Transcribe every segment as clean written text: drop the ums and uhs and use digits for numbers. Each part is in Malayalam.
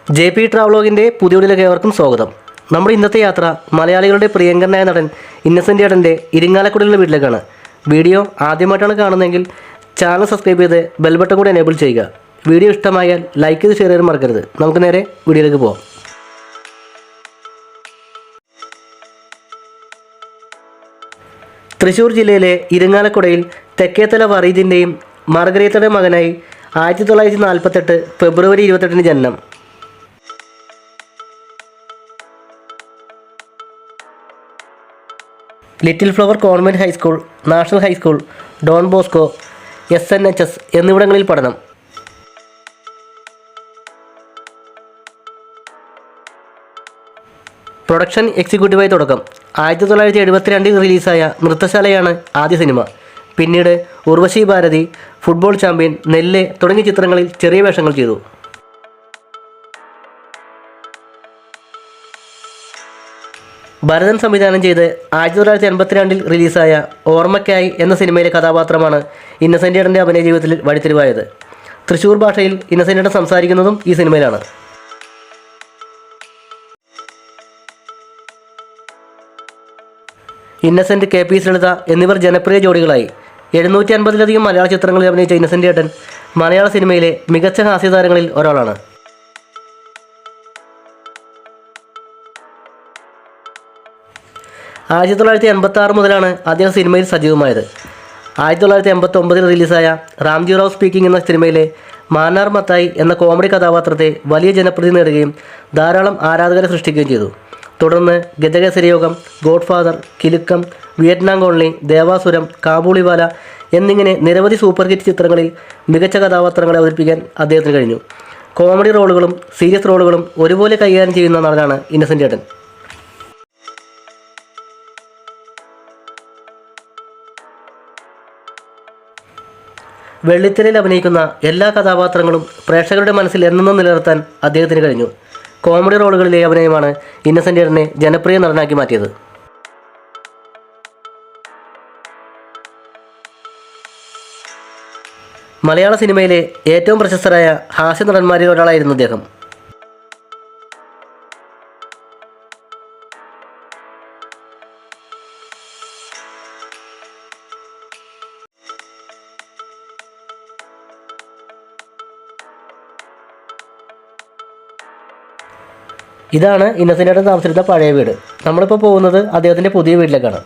JP ട്രാവലോഗിൻ്റെ പുതിയ വീഡിയോയിലേക്ക് ഏവർക്കും സ്വാഗതം. നമ്മുടെ ഇന്നത്തെ യാത്ര മലയാളികളുടെ പ്രിയങ്കരനായ നടൻ ഇന്നസെൻ്റ് ഏട്ടൻ്റെ ഇരിങ്ങാലക്കുടയിലുള്ള വീട്ടിലേക്കാണ്. വീഡിയോ ആദ്യമായിട്ടാണ് കാണുന്നതെങ്കിൽ ചാനൽ സബ്സ്ക്രൈബ് ചെയ്ത് ബെൽ ബട്ടൺ കൂടി എനേബിൾ ചെയ്യുക. വീഡിയോ ഇഷ്ടമായാൽ ലൈക്ക് ചെയ്ത് ഷെയർ ചെയ്യാൻ മറക്കരുത്. നമുക്ക് നേരെ വീഡിയോയിലേക്ക് പോകാം. തൃശ്ശൂർ ജില്ലയിലെ ഇരിങ്ങാലക്കുടയിൽ തെക്കേത്തല വറീദിൻ്റെയും മാർഗരീത്തയുടെ മകനായി 1948 ഫെബ്രുവരി 28 ജനനം. Little Flower Convent high school, National high school, Don Bosco, SNHS എന്നിവിടങ്ങളിൽ പഠനം. പ്രൊഡക്ഷൻ എക്സിക്യൂട്ടീവായി തുടക്കം. 1972 റിലീസായ നൃത്തശാലയാണ് ആദ്യ സിനിമ. പിന്നീട് ഉർവശി ഭാരതി, ഫുട്ബോൾ ചാമ്പ്യൻ, നെല്ല് തുടങ്ങിയ ചിത്രങ്ങളിൽ ചെറിയ വേഷങ്ങൾ ചെയ്തു. ഭരതൻ സംവിധാനം ചെയ്ത് 1982 റിലീസായ ഓർമ്മയ്ക്കായി എന്ന സിനിമയിലെ കഥാപാത്രമാണ് ഇന്നസെൻ്റ് ഏട്ടൻ്റെ അഭിനയ ജീവിതത്തിൽ വഴിത്തിരിവായത്. തൃശ്ശൂർ ഭാഷയിൽ ഇന്നസെൻ്റ് ഏട്ടൻ സംസാരിക്കുന്നതും ഈ സിനിമയിലാണ്. ഇന്നസെൻ്റ്, KP ലളിത എന്നിവർ ജനപ്രിയ ജോഡികളായി. 750-ലധികം മലയാള ചിത്രങ്ങളിൽ അഭിനയിച്ച ഇന്നസെൻ്റ് ഏട്ടൻ മലയാള സിനിമയിലെ മികച്ച ഹാസ്യതാരങ്ങളിൽ ഒരാളാണ്. 1986 മുതലാണ് അദ്ദേഹം സിനിമയിൽ സജീവമായത്. 1989 റിലീസായ റാംജി റാവു സ്പീക്കിംഗ് എന്ന സിനിമയിലെ മാന്നാർ മത്തായി എന്ന കോമഡി കഥാപാത്രത്തെ വലിയ ജനപ്രീതി നേടുകയും ധാരാളം ആരാധകരെ സൃഷ്ടിക്കുകയും ചെയ്തു. തുടർന്ന് ഗജകേസരി യോഗം, God father, Kilukkam, Vietnam colony, Devasuram, Kabuliwala എന്നിങ്ങനെ നിരവധി സൂപ്പർ ഹിറ്റ് ചിത്രങ്ങളിൽ മികച്ച കഥാപാത്രങ്ങളെ അവതരിപ്പിക്കാൻ അദ്ദേഹത്തിന് കഴിഞ്ഞു. കോമഡി റോളുകളും സീരിയസ് റോളുകളും ഒരുപോലെ കൈകാര്യം ചെയ്യുന്ന നടനാണ് ഇന്നസെൻ്റ് ഏട്ടൻ. വെള്ളിത്തിരയിൽ അഭിനയിക്കുന്ന എല്ലാ കഥാപാത്രങ്ങളും പ്രേക്ഷകരുടെ മനസ്സിൽ എന്നെന്നും നിലനിർത്താൻ അദ്ദേഹത്തിന് കഴിഞ്ഞു. കോമഡി റോളുകളിലെ അഭിനയമാണ് ഇന്നസെൻ്റ് ഏട്ടനെ ജനപ്രിയ നടനാക്കി മാറ്റിയത്. മലയാള സിനിമയിലെ ഏറ്റവും പ്രശസ്തരായ ഹാസ്യ നടന്മാരിൽ ഒരാളായിരുന്നു അദ്ദേഹം. ഇതാണ് ഇന്നസെൻ്റ് ഏട്ടൻ താമസിച്ചിരുന്ന പഴയ വീട്. നമ്മളിപ്പോൾ പോകുന്നത് അദ്ദേഹത്തിൻ്റെ പുതിയ വീട്ടിലേക്കാണ്.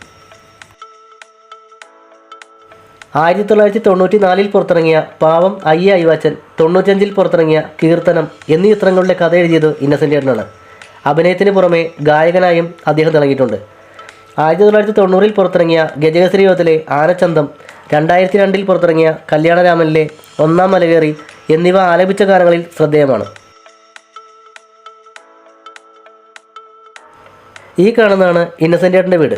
1994 പുറത്തിറങ്ങിയ പാവം, അയ്യ അയ്വാച്ചൻ, 95 പുറത്തിറങ്ങിയ കീർത്തനം എന്നീ ചിത്രങ്ങളുടെ കഥ എഴുതിയത് ഇന്നസെൻ്റ് ഏട്ടനാണ്. അഭിനയത്തിന് പുറമെ ഗായകനായും അദ്ദേഹം തിളങ്ങിയിട്ടുണ്ട്. 1990 പുറത്തിറങ്ങിയ ഗജകേസരി യോഗത്തിലെ ആനച്ചന്തം, 2002 പുറത്തിറങ്ങിയ കല്യാണരാമനിലെ ഒന്നാം മലകേറി എന്നിവ ആലപിച്ച ഗാനങ്ങളിൽ ശ്രദ്ധേയമാണ്. ഈ കാണുന്നതാണ് ഇന്നസെൻ്റ് ഏട്ടൻ്റെ വീട്.